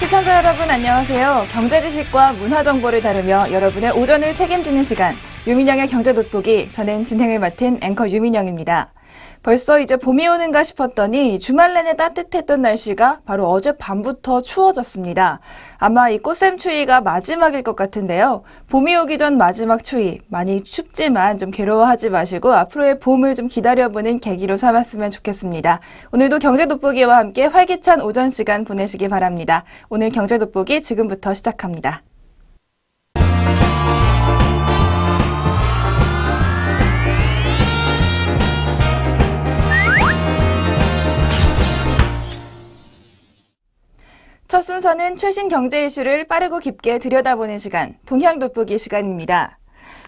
시청자 여러분 안녕하세요. 경제 지식과 문화 정보를 다루며 여러분의 오전을 책임지는 시간 유민영의 경제 돋보기, 저는 진행을 맡은 앵커 유민영입니다. 벌써 이제 봄이 오는가 싶었더니 주말 내내 따뜻했던 날씨가 바로 어젯밤부터 추워졌습니다. 아마 이 꽃샘추위가 마지막일 것 같은데요. 봄이 오기 전 마지막 추위, 많이 춥지만 좀 괴로워하지 마시고 앞으로의 봄을 좀 기다려보는 계기로 삼았으면 좋겠습니다. 오늘도 경제 돋보기와 함께 활기찬 오전 시간 보내시기 바랍니다. 오늘 경제 돋보기 지금부터 시작합니다. 첫 순서는 최신 경제 이슈를 빠르고 깊게 들여다보는 시간, 동향 돋보기 시간입니다.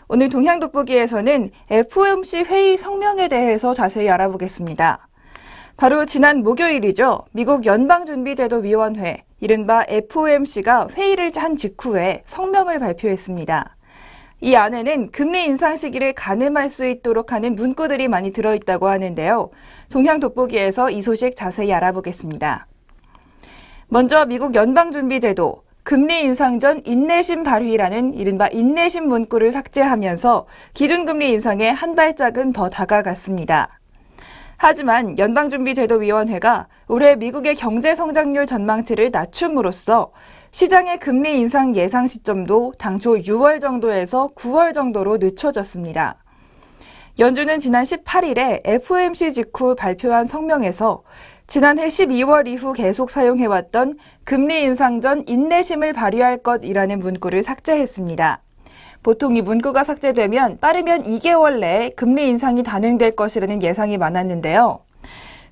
오늘 동향 돋보기에서는 FOMC 회의 성명에 대해서 자세히 알아보겠습니다. 바로 지난 목요일이죠. 미국 연방준비제도위원회, 이른바 FOMC가 회의를 한 직후에 성명을 발표했습니다. 이 안에는 금리 인상 시기를 가늠할 수 있도록 하는 문구들이 많이 들어있다고 하는데요. 동향 돋보기에서 이 소식 자세히 알아보겠습니다. 먼저 미국 연방준비제도, 금리 인상 전 인내심 발휘라는 이른바 인내심 문구를 삭제하면서 기준금리 인상에 한 발짝은 더 다가갔습니다. 하지만 연방준비제도위원회가 올해 미국의 경제 성장률 전망치를 낮춤으로써 시장의 금리 인상 예상 시점도 당초 6월 정도에서 9월 정도로 늦춰졌습니다. 연준은 지난 18일에 FOMC 직후 발표한 성명에서 지난해 12월 이후 계속 사용해왔던 금리 인상 전 인내심을 발휘할 것이라는 문구를 삭제했습니다. 보통 이 문구가 삭제되면 빠르면 2개월 내에 금리 인상이 단행될 것이라는 예상이 많았는데요.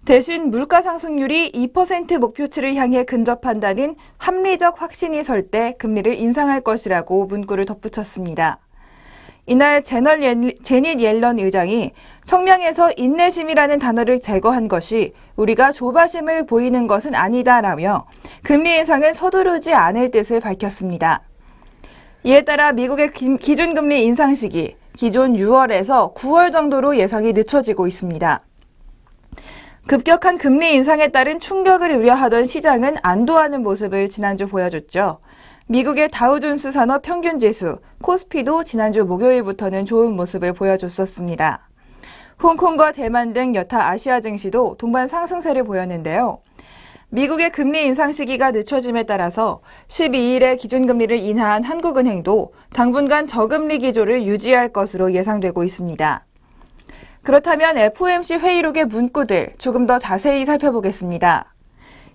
대신 물가 상승률이 2% 목표치를 향해 근접한다는 합리적 확신이 설 때 금리를 인상할 것이라고 문구를 덧붙였습니다. 이날 제닛 옐런 의장이 성명에서 인내심이라는 단어를 제거한 것이 우리가 조바심을 보이는 것은 아니다라며 금리 인상은 서두르지 않을 뜻을 밝혔습니다. 이에 따라 미국의 기준금리 인상 시기, 기존 6월에서 9월 정도로 예상이 늦춰지고 있습니다. 급격한 금리 인상에 따른 충격을 우려하던 시장은 안도하는 모습을 지난주 보여줬죠. 미국의 다우존스 산업 평균 지수, 코스피도 지난주 목요일부터는 좋은 모습을 보여줬었습니다. 홍콩과 대만 등 여타 아시아 증시도 동반 상승세를 보였는데요. 미국의 금리 인상 시기가 늦춰짐에 따라서 12일에 기준금리를 인하한 한국은행도 당분간 저금리 기조를 유지할 것으로 예상되고 있습니다. 그렇다면 FOMC 회의록의 문구들 조금 더 자세히 살펴보겠습니다.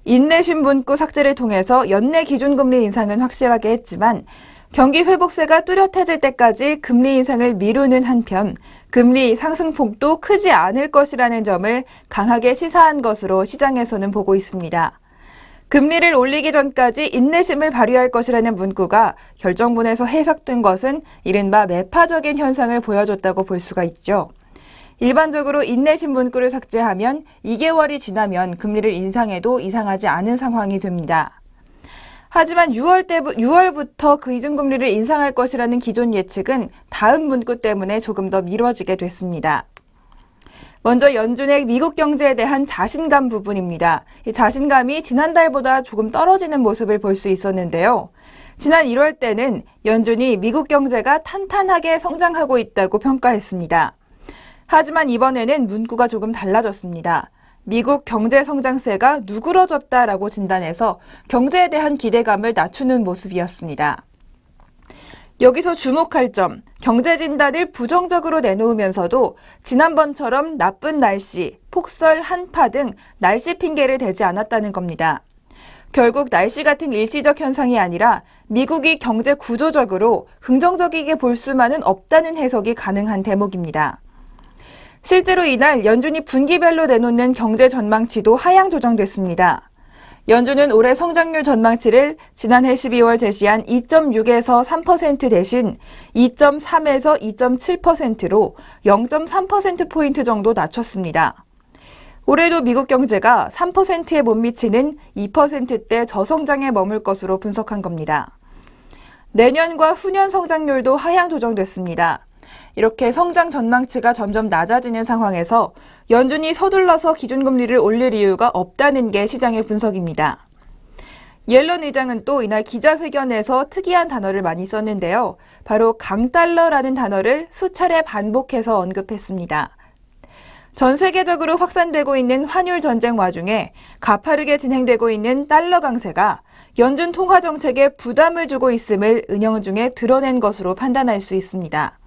인내심 문구 삭제를 통해서 연내 기준금리 인상은 확실하게 했지만 경기 회복세가 뚜렷해질 때까지 금리 인상을 미루는 한편 금리 상승폭도 크지 않을 것이라는 점을 강하게 시사한 것으로 시장에서는 보고 있습니다. 금리를 올리기 전까지 인내심을 발휘할 것이라는 문구가 결정문에서 해석된 것은 이른바 매파적인 현상을 보여줬다고 볼 수가 있죠. 일반적으로 인내심 문구를 삭제하면 2개월이 지나면 금리를 인상해도 이상하지 않은 상황이 됩니다. 하지만 6월부터 기준금리를 인상할 것이라는 기존 예측은 다음 문구 때문에 조금 더 미뤄지게 됐습니다. 먼저 연준의 미국 경제에 대한 자신감 부분입니다. 이 자신감이 지난달보다 조금 떨어지는 모습을 볼 수 있었는데요. 지난 1월 때는 연준이 미국 경제가 탄탄하게 성장하고 있다고 평가했습니다. 하지만 이번에는 문구가 조금 달라졌습니다. 미국 경제 성장세가 누그러졌다라고 진단해서 경제에 대한 기대감을 낮추는 모습이었습니다. 여기서 주목할 점, 경제 진단을 부정적으로 내놓으면서도 지난번처럼 나쁜 날씨, 폭설, 한파 등 날씨 핑계를 대지 않았다는 겁니다. 결국 날씨 같은 일시적 현상이 아니라 미국이 경제 구조적으로 긍정적이게 볼 수만은 없다는 해석이 가능한 대목입니다. 실제로 이날 연준이 분기별로 내놓는 경제 전망치도 하향 조정됐습니다. 연준은 올해 성장률 전망치를 지난해 12월 제시한 2.6에서 3% 대신 2.3에서 2.7%로 0.3%포인트 정도 낮췄습니다. 올해도 미국 경제가 3%에 못 미치는 2%대 저성장에 머물 것으로 분석한 겁니다. 내년과 후년 성장률도 하향 조정됐습니다. 이렇게 성장 전망치가 점점 낮아지는 상황에서 연준이 서둘러서 기준금리를 올릴 이유가 없다는 게 시장의 분석입니다. 옐런 의장은 또 이날 기자회견에서 특이한 단어를 많이 썼는데요. 바로 강달러라는 단어를 수차례 반복해서 언급했습니다. 전 세계적으로 확산되고 있는 환율 전쟁 와중에 가파르게 진행되고 있는 달러 강세가 연준 통화 정책에 부담을 주고 있음을 은연중에 드러낸 것으로 판단할 수 있습니다.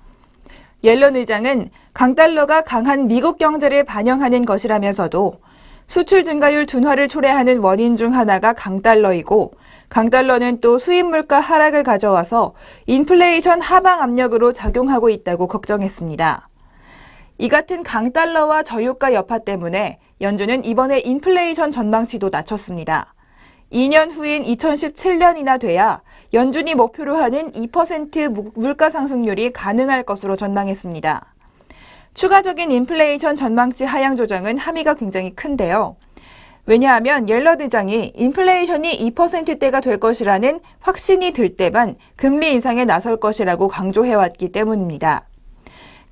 옐런 의장은 강달러가 강한 미국 경제를 반영하는 것이라면서도 수출 증가율 둔화를 초래하는 원인 중 하나가 강달러이고 강달러는 또 수입 물가 하락을 가져와서 인플레이션 하방 압력으로 작용하고 있다고 걱정했습니다. 이 같은 강달러와 저유가 여파 때문에 연준은 이번에 인플레이션 전망치도 낮췄습니다. 2년 후인 2017년이나 돼야 연준이 목표로 하는 2% 물가 상승률이 가능할 것으로 전망했습니다. 추가적인 인플레이션 전망치 하향 조정은 함의가 굉장히 큰데요. 왜냐하면 옐런 의장이 인플레이션이 2%대가 될 것이라는 확신이 들 때만 금리 인상에 나설 것이라고 강조해왔기 때문입니다.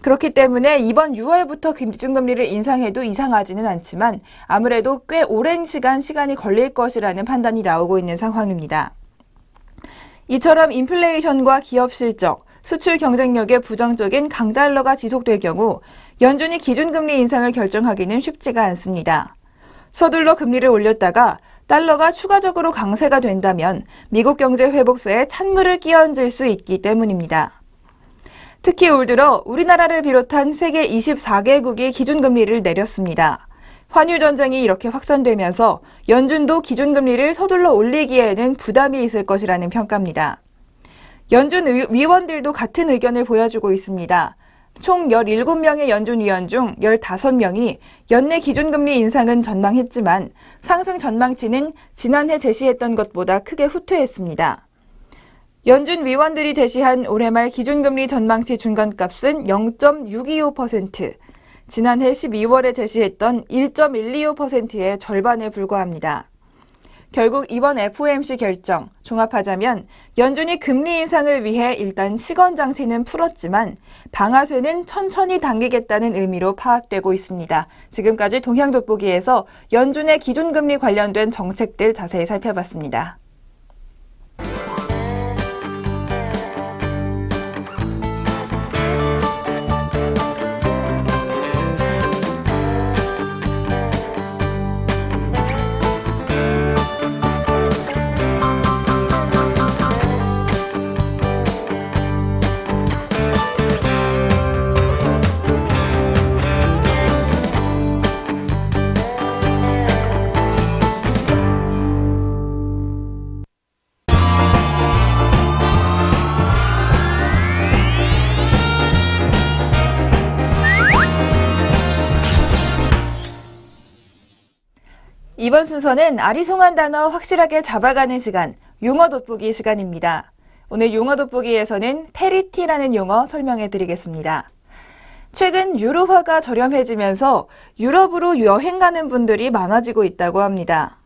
그렇기 때문에 이번 6월부터 기준금리를 인상해도 이상하지는 않지만 아무래도 꽤 오랜 시간이 걸릴 것이라는 판단이 나오고 있는 상황입니다. 이처럼 인플레이션과 기업 실적, 수출 경쟁력의 부정적인 강달러가 지속될 경우 연준이 기준금리 인상을 결정하기는 쉽지가 않습니다. 서둘러 금리를 올렸다가 달러가 추가적으로 강세가 된다면 미국 경제 회복세에 찬물을 끼얹을 수 있기 때문입니다. 특히 올 들어 우리나라를 비롯한 세계 24개국이 기준금리를 내렸습니다. 환율 전쟁이 이렇게 확산되면서 연준도 기준금리를 서둘러 올리기에는 부담이 있을 것이라는 평가입니다. 연준 위원들도 같은 의견을 보여주고 있습니다. 총 17명의 연준 위원 중 15명이 연내 기준금리 인상은 전망했지만 상승 전망치는 지난해 제시했던 것보다 크게 후퇴했습니다. 연준 위원들이 제시한 올해 말 기준금리 전망치 중간값은 0.625%, 지난해 12월에 제시했던 1.125%의 절반에 불과합니다. 결국 이번 FOMC 결정, 종합하자면 연준이 금리 인상을 위해 일단 시건 장치는 풀었지만 방아쇠는 천천히 당기겠다는 의미로 파악되고 있습니다. 지금까지 동향돋보기에서 연준의 기준금리 관련된 정책들 자세히 살펴봤습니다. 이번 순서는 아리송한 단어 확실하게 잡아가는 시간, 용어 돋보기 시간입니다. 오늘 용어 돋보기에서는 페리티라는 용어 설명해 드리겠습니다. 최근 유로화가 저렴해지면서 유럽으로 여행 가는 분들이 많아지고 있다고 합니다.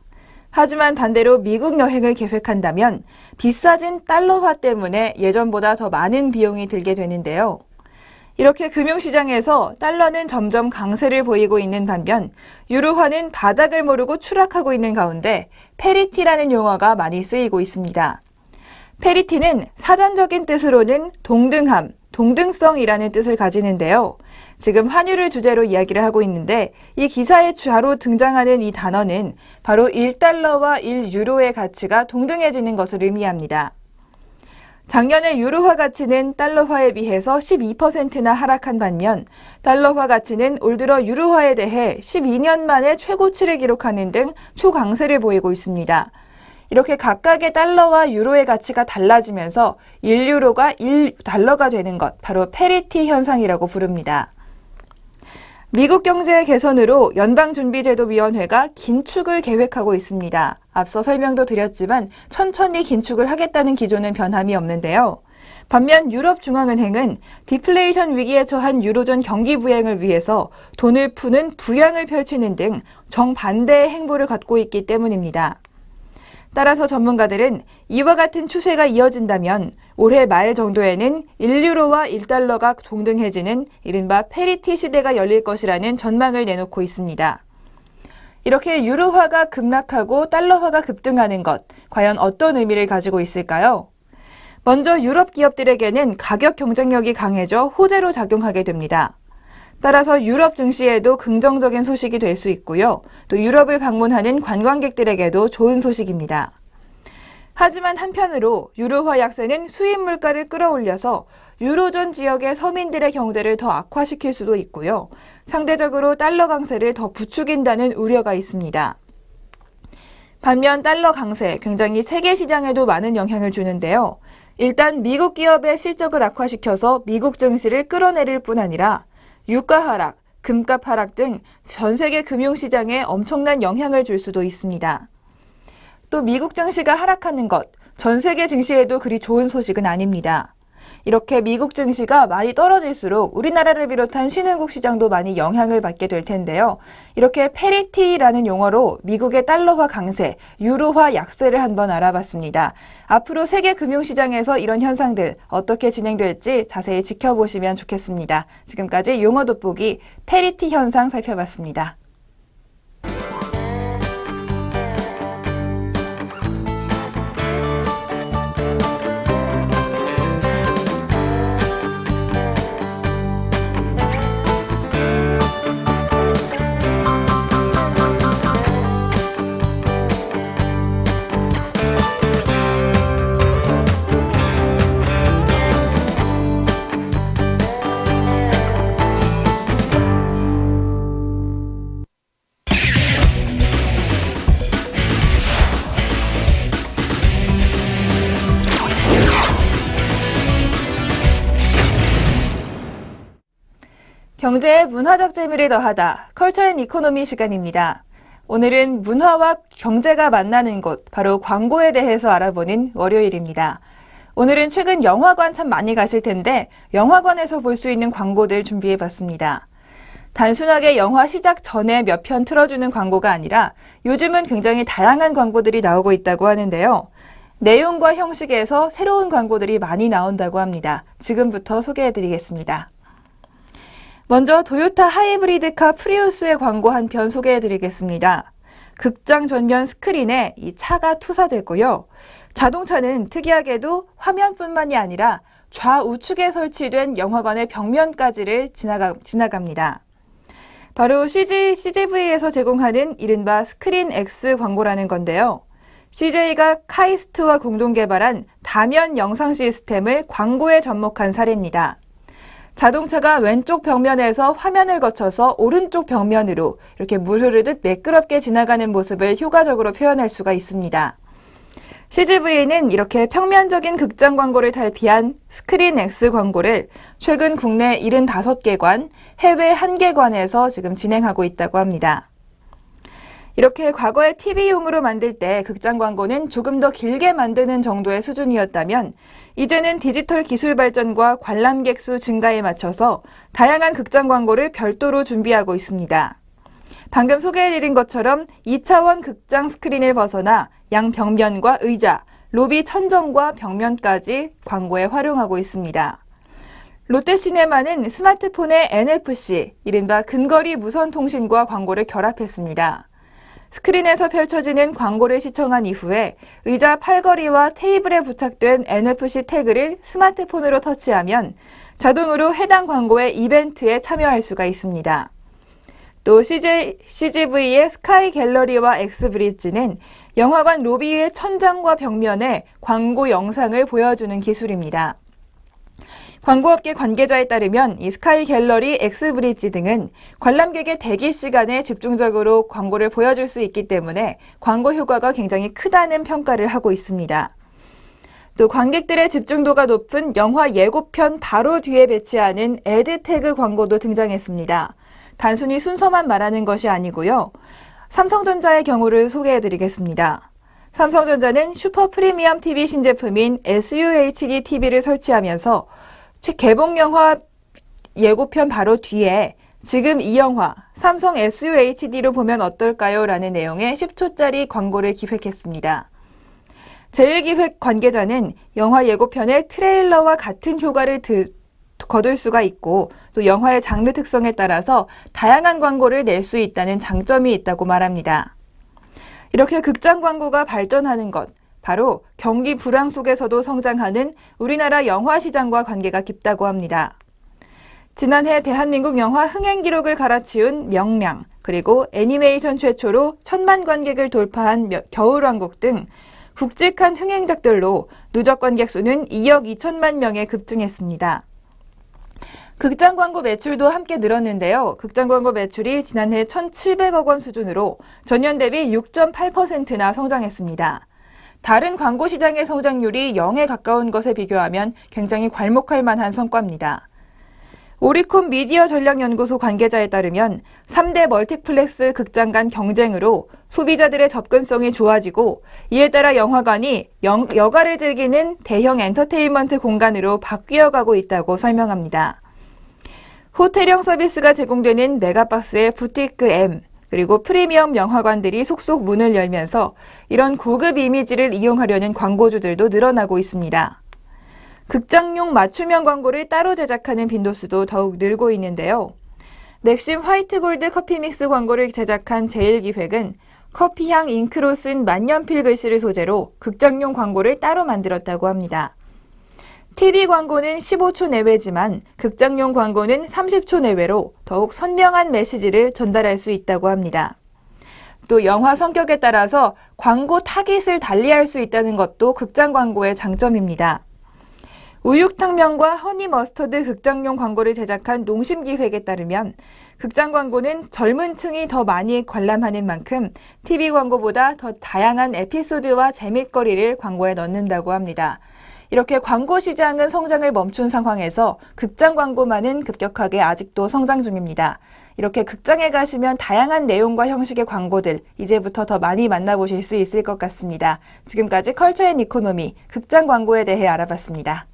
하지만 반대로 미국 여행을 계획한다면 비싸진 달러화 때문에 예전보다 더 많은 비용이 들게 되는데요. 이렇게 금융시장에서 달러는 점점 강세를 보이고 있는 반면 유로화는 바닥을 모르고 추락하고 있는 가운데 페리티라는 용어가 많이 쓰이고 있습니다. 페리티는 사전적인 뜻으로는 동등함, 동등성이라는 뜻을 가지는데요. 지금 환율을 주제로 이야기를 하고 있는데 이 기사의 주로 등장하는 이 단어는 바로 1달러와 1유로의 가치가 동등해지는 것을 의미합니다. 작년에 유로화 가치는 달러화에 비해서 12%나 하락한 반면 달러화 가치는 올 들어 유로화에 대해 12년 만에 최고치를 기록하는 등 초강세를 보이고 있습니다. 이렇게 각각의 달러와 유로의 가치가 달라지면서 1유로가 1달러가 되는 것, 바로 페리티 현상이라고 부릅니다. 미국 경제 개선으로 연방준비제도위원회가 긴축을 계획하고 있습니다. 앞서 설명도 드렸지만 천천히 긴축을 하겠다는 기조는 변함이 없는데요. 반면 유럽중앙은행은 디플레이션 위기에 처한 유로존 경기 부양을 위해서 돈을 푸는 부양을 펼치는 등 정반대의 행보를 갖고 있기 때문입니다. 따라서 전문가들은 이와 같은 추세가 이어진다면 올해 말 정도에는 1유로와 1달러가 동등해지는 이른바 페리티 시대가 열릴 것이라는 전망을 내놓고 있습니다. 이렇게 유로화가 급락하고 달러화가 급등하는 것, 과연 어떤 의미를 가지고 있을까요? 먼저 유럽 기업들에게는 가격 경쟁력이 강해져 호재로 작용하게 됩니다. 따라서 유럽 증시에도 긍정적인 소식이 될 수 있고요. 또 유럽을 방문하는 관광객들에게도 좋은 소식입니다. 하지만 한편으로 유로화 약세는 수입 물가를 끌어올려서 유로존 지역의 서민들의 경제를 더 악화시킬 수도 있고요. 상대적으로 달러 강세를 더 부추긴다는 우려가 있습니다. 반면 달러 강세, 굉장히 세계 시장에도 많은 영향을 주는데요. 일단 미국 기업의 실적을 악화시켜서 미국 증시를 끌어내릴 뿐 아니라 유가 하락, 금값 하락 등 전 세계 금융시장에 엄청난 영향을 줄 수도 있습니다. 또 미국 증시가 하락하는 것, 전 세계 증시에도 그리 좋은 소식은 아닙니다. 이렇게 미국 증시가 많이 떨어질수록 우리나라를 비롯한 신흥국 시장도 많이 영향을 받게 될 텐데요. 이렇게 패리티라는 용어로 미국의 달러화 강세, 유로화 약세를 한번 알아봤습니다. 앞으로 세계 금융시장에서 이런 현상들 어떻게 진행될지 자세히 지켜보시면 좋겠습니다. 지금까지 용어 돋보기 패리티 현상 살펴봤습니다. 경제에 문화적 재미를 더하다. 컬처 앤 이코노미 시간입니다. 오늘은 문화와 경제가 만나는 곳, 바로 광고에 대해서 알아보는 월요일입니다. 오늘은 최근 영화관 참 많이 가실 텐데 영화관에서 볼 수 있는 광고들 준비해봤습니다. 단순하게 영화 시작 전에 몇 편 틀어주는 광고가 아니라 요즘은 굉장히 다양한 광고들이 나오고 있다고 하는데요. 내용과 형식에서 새로운 광고들이 많이 나온다고 합니다. 지금부터 소개해드리겠습니다. 먼저 토요타 하이브리드카 프리우스의 광고 한 편 소개해드리겠습니다. 극장 전면 스크린에 이 차가 투사되고요. 자동차는 특이하게도 화면뿐만이 아니라 좌우측에 설치된 영화관의 벽면까지를 지나갑니다. 바로 CGV에서 제공하는 이른바 스크린 X 광고라는 건데요. CJ가 카이스트와 공동 개발한 다면 영상 시스템을 광고에 접목한 사례입니다. 자동차가 왼쪽 벽면에서 화면을 거쳐서 오른쪽 벽면으로 이렇게 물 흐르듯 매끄럽게 지나가는 모습을 효과적으로 표현할 수가 있습니다. CGV는 이렇게 평면적인 극장 광고를 탈피한 스크린 X 광고를 최근 국내 75개관, 해외 1개관에서 지금 진행하고 있다고 합니다. 이렇게 과거에 TV용으로 만들 때 극장 광고는 조금 더 길게 만드는 정도의 수준이었다면 이제는 디지털 기술 발전과 관람객 수 증가에 맞춰서 다양한 극장 광고를 별도로 준비하고 있습니다. 방금 소개해드린 것처럼 2차원 극장 스크린을 벗어나 양 벽면과 의자, 로비 천정과 벽면까지 광고에 활용하고 있습니다. 롯데시네마는 스마트폰의 NFC, 이른바 근거리 무선통신과 광고를 결합했습니다. 스크린에서 펼쳐지는 광고를 시청한 이후에 의자 팔걸이와 테이블에 부착된 NFC 태그를 스마트폰으로 터치하면 자동으로 해당 광고의 이벤트에 참여할 수가 있습니다. 또 CGV의 스카이 갤러리와 엑스브릿지는 영화관 로비의 천장과 벽면에 광고 영상을 보여주는 기술입니다. 광고업계 관계자에 따르면 이 스카이 갤러리, 엑스브릿지 등은 관람객의 대기 시간에 집중적으로 광고를 보여줄 수 있기 때문에 광고 효과가 굉장히 크다는 평가를 하고 있습니다. 또 관객들의 집중도가 높은 영화 예고편 바로 뒤에 배치하는 애드 태그 광고도 등장했습니다. 단순히 순서만 말하는 것이 아니고요. 삼성전자의 경우를 소개해드리겠습니다. 삼성전자는 슈퍼 프리미엄 TV 신제품인 SUHD TV를 설치하면서 개봉 영화 예고편 바로 뒤에 지금 이 영화 삼성 SUHD로 보면 어떨까요? 라는 내용의 10초짜리 광고를 기획했습니다. 제일기획 관계자는 영화 예고편의 트레일러와 같은 효과를 거둘 수가 있고 또 영화의 장르 특성에 따라서 다양한 광고를 낼 수 있다는 장점이 있다고 말합니다. 이렇게 극장 광고가 발전하는 것, 바로 경기 불황 속에서도 성장하는 우리나라 영화 시장과 관계가 깊다고 합니다. 지난해 대한민국 영화 흥행 기록을 갈아치운 명량, 그리고 애니메이션 최초로 1000만 관객을 돌파한 겨울왕국 등 굵직한 흥행작들로 누적 관객 수는 2억 2천만 명에 급증했습니다. 극장 광고 매출도 함께 늘었는데요. 극장 광고 매출이 지난해 1,700억 원 수준으로 전년 대비 6.8%나 성장했습니다. 다른 광고 시장의 성장률이 0에 가까운 것에 비교하면 굉장히 괄목할 만한 성과입니다. 오리콘 미디어 전략연구소 관계자에 따르면 3대 멀티플렉스 극장 간 경쟁으로 소비자들의 접근성이 좋아지고 이에 따라 영화관이 여가를 즐기는 대형 엔터테인먼트 공간으로 바뀌어가고 있다고 설명합니다. 호텔형 서비스가 제공되는 메가박스의 부티크 M, 그리고 프리미엄 영화관들이 속속 문을 열면서 이런 고급 이미지를 이용하려는 광고주들도 늘어나고 있습니다. 극장용 맞춤형 광고를 따로 제작하는 빈도수도 더욱 늘고 있는데요. 맥심 화이트 골드 커피 믹스 광고를 제작한 제일기획은 커피향 잉크로 쓴 만년필 글씨를 소재로 극장용 광고를 따로 만들었다고 합니다. TV 광고는 15초 내외지만 극장용 광고는 30초 내외로 더욱 선명한 메시지를 전달할 수 있다고 합니다. 또 영화 성격에 따라서 광고 타깃을 달리할 수 있다는 것도 극장 광고의 장점입니다. 우육탕면과 허니 머스터드 극장용 광고를 제작한 농심기획에 따르면 극장 광고는 젊은 층이 더 많이 관람하는 만큼 TV 광고보다 더 다양한 에피소드와 재밌거리를 광고에 넣는다고 합니다. 이렇게 광고 시장은 성장을 멈춘 상황에서 극장 광고만은 급격하게 아직도 성장 중입니다. 이렇게 극장에 가시면 다양한 내용과 형식의 광고들 이제부터 더 많이 만나보실 수 있을 것 같습니다. 지금까지 컬처 앤 이코노미 극장 광고에 대해 알아봤습니다.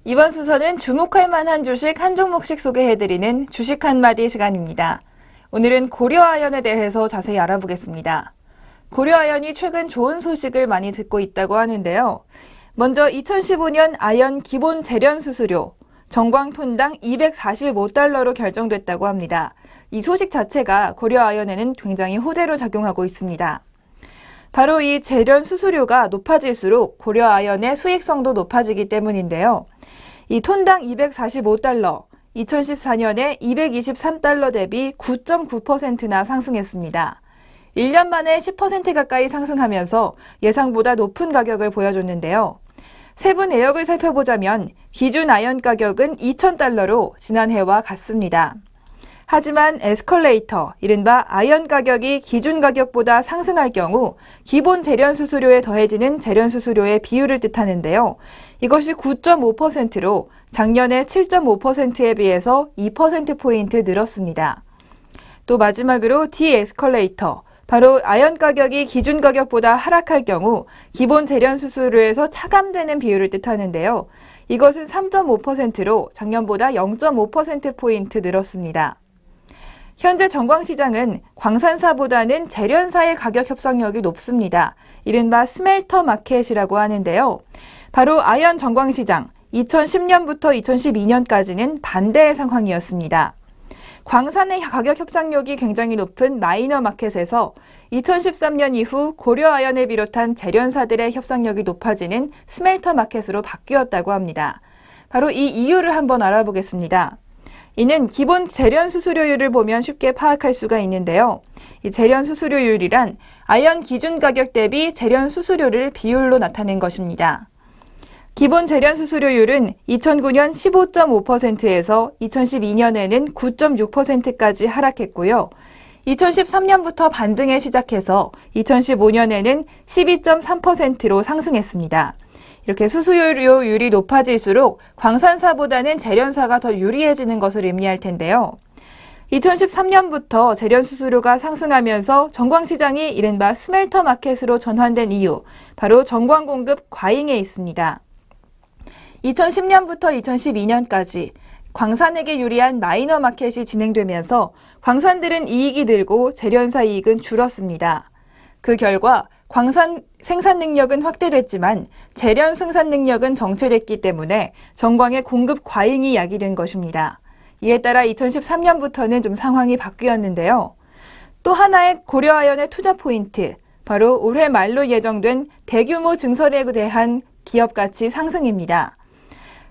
이번 순서는 주목할 만한 주식 한 종목씩 소개해드리는 주식 한마디 시간입니다. 오늘은 고려아연에 대해서 자세히 알아보겠습니다. 고려아연이 최근 좋은 소식을 많이 듣고 있다고 하는데요. 먼저 2015년 아연 기본 재련 수수료 정광톤당 245달러로 결정됐다고 합니다. 이 소식 자체가 고려아연에는 굉장히 호재로 작용하고 있습니다. 바로 이 재련 수수료가 높아질수록 고려아연의 수익성도 높아지기 때문인데요. 이 톤당 245달러, 2014년에 223달러 대비 9.9%나 상승했습니다. 1년 만에 10% 가까이 상승하면서 예상보다 높은 가격을 보여줬는데요. 세부 내역을 살펴보자면 기준 아연 가격은 2,000달러로 지난해와 같습니다. 하지만 에스컬레이터, 이른바 아연 가격이 기준 가격보다 상승할 경우 기본 재련 수수료에 더해지는 재련 수수료의 비율을 뜻하는데요. 이것이 9.5%로 작년에 7.5%에 비해서 2%포인트 늘었습니다. 또 마지막으로 디에스컬레이터, 바로 아연 가격이 기준 가격보다 하락할 경우 기본 재련 수수료에서 차감되는 비율을 뜻하는데요. 이것은 3.5%로 작년보다 0.5%포인트 늘었습니다. 현재 정광시장은 광산사보다는 재련사의 가격 협상력이 높습니다. 이른바 스멜터 마켓이라고 하는데요. 바로 아연 정광시장, 2010년부터 2012년까지는 반대의 상황이었습니다. 광산의 가격 협상력이 굉장히 높은 마이너 마켓에서 2013년 이후 고려아연을 비롯한 재련사들의 협상력이 높아지는 스멜터 마켓으로 바뀌었다고 합니다. 바로 이 이유를 한번 알아보겠습니다. 이는 기본 재련 수수료율을 보면 쉽게 파악할 수가 있는데요. 이 재련 수수료율이란 아연 기준 가격 대비 재련 수수료를 비율로 나타낸 것입니다. 기본 재련 수수료율은 2009년 15.5%에서 2012년에는 9.6%까지 하락했고요. 2013년부터 반등에 시작해서 2015년에는 12.3%로 상승했습니다. 이렇게 수수료율이 높아질수록 광산사보다는 재련사가 더 유리해지는 것을 의미할 텐데요. 2013년부터 재련 수수료가 상승하면서 정광시장이 이른바 스멜터 마켓으로 전환된 이유, 바로 정광 공급 과잉에 있습니다. 2010년부터 2012년까지 광산에게 유리한 마이너 마켓이 진행되면서 광산들은 이익이 늘고 재련사 이익은 줄었습니다. 그 결과 광산 생산 능력은 확대됐지만 재련 생산 능력은 정체됐기 때문에 정광의 공급 과잉이 야기된 것입니다. 이에 따라 2013년부터는 좀 상황이 바뀌었는데요. 또 하나의 고려아연의 투자 포인트, 바로 올해 말로 예정된 대규모 증설에 대한 기업 가치 상승입니다.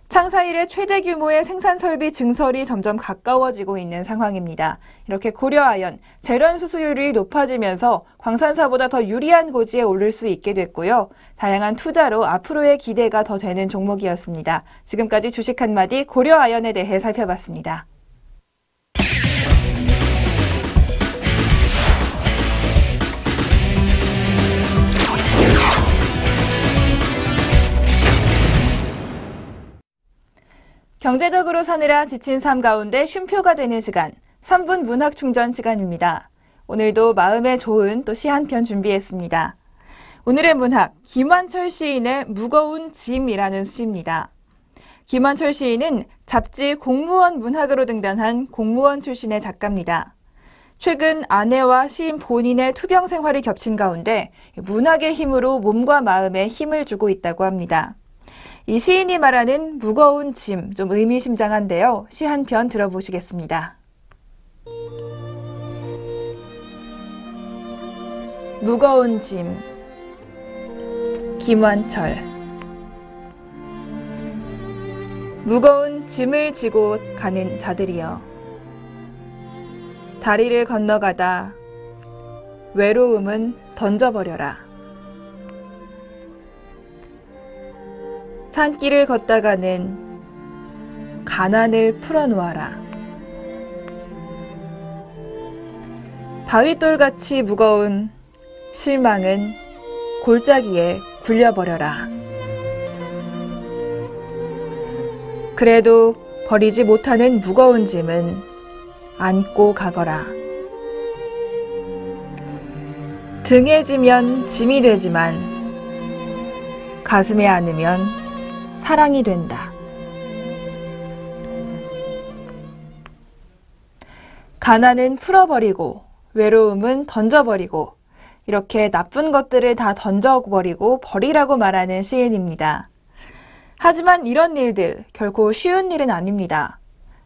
창사 이래 최대 규모의 생산 설비 증설이 점점 가까워지고 있는 상황입니다. 이렇게 고려아연, 재련 수수료율이 높아지면서 광산사보다 더 유리한 고지에 오를 수 있게 됐고요. 다양한 투자로 앞으로의 기대가 더 되는 종목이었습니다. 지금까지 주식 한마디 고려아연에 대해 살펴봤습니다. 경제적으로 사느라 지친 삶 가운데 쉼표가 되는 시간, 3분 문학 충전 시간입니다. 오늘도 마음에 좋은 또 시 한 편 준비했습니다. 오늘의 문학, 김환철 시인의 무거운 짐이라는 시입니다. 김환철 시인은 잡지 공무원 문학으로 등단한 공무원 출신의 작가입니다. 최근 아내와 시인 본인의 투병 생활이 겹친 가운데 문학의 힘으로 몸과 마음에 힘을 주고 있다고 합니다. 이 시인이 말하는 무거운 짐, 좀 의미심장한데요. 시 한 편 들어보시겠습니다. 무거운 짐, 김환철. 무거운 짐을 지고 가는 자들이여. 다리를 건너가다 외로움은 던져버려라. 산길을 걷다가는 가난을 풀어놓아라. 바위돌같이 무거운 실망은 골짜기에 굴려버려라. 그래도 버리지 못하는 무거운 짐은 안고 가거라. 등에 지면 짐이 되지만 가슴에 안으면 사랑이 된다. 가난은 풀어버리고 외로움은 던져버리고 이렇게 나쁜 것들을 다 던져버리고 버리라고 말하는 시인입니다. 하지만 이런 일들 결코 쉬운 일은 아닙니다.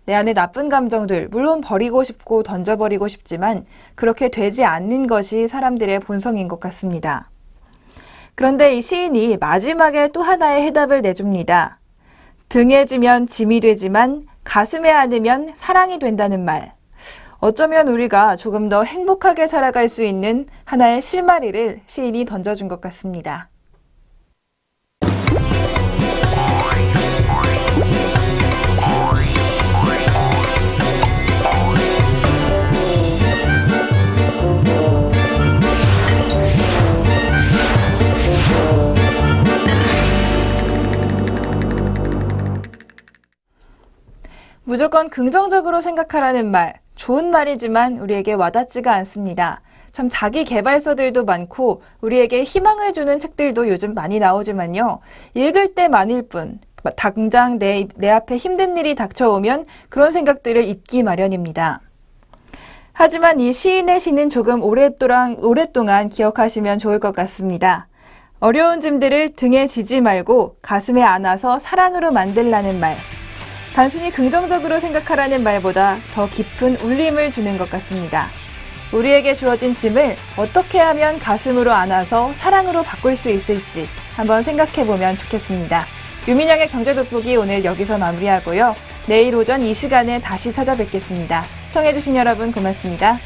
내 안에 나쁜 감정들 물론 버리고 싶고 던져버리고 싶지만 그렇게 되지 않는 것이 사람들의 본성인 것 같습니다. 그런데 이 시인이 마지막에 또 하나의 해답을 내줍니다. 등에 지면 짐이 되지만 가슴에 안으면 사랑이 된다는 말. 어쩌면 우리가 조금 더 행복하게 살아갈 수 있는 하나의 실마리를 시인이 던져준 것 같습니다. 무조건 긍정적으로 생각하라는 말, 좋은 말이지만 우리에게 와닿지가 않습니다. 참 자기 개발서들도 많고 우리에게 희망을 주는 책들도 요즘 많이 나오지만요. 읽을 때만일 뿐, 당장 내 앞에 힘든 일이 닥쳐오면 그런 생각들을 잊기 마련입니다. 하지만 이 시인의 시는 조금 오랫동안 기억하시면 좋을 것 같습니다. 어려운 짐들을 등에 지지 말고 가슴에 안아서 사랑으로 만들라는 말. 단순히 긍정적으로 생각하라는 말보다 더 깊은 울림을 주는 것 같습니다. 우리에게 주어진 짐을 어떻게 하면 가슴으로 안아서 사랑으로 바꿀 수 있을지 한번 생각해보면 좋겠습니다. 유민영의 경제돋보기 오늘 여기서 마무리하고요. 내일 오전 이 시간에 다시 찾아뵙겠습니다. 시청해주신 여러분 고맙습니다.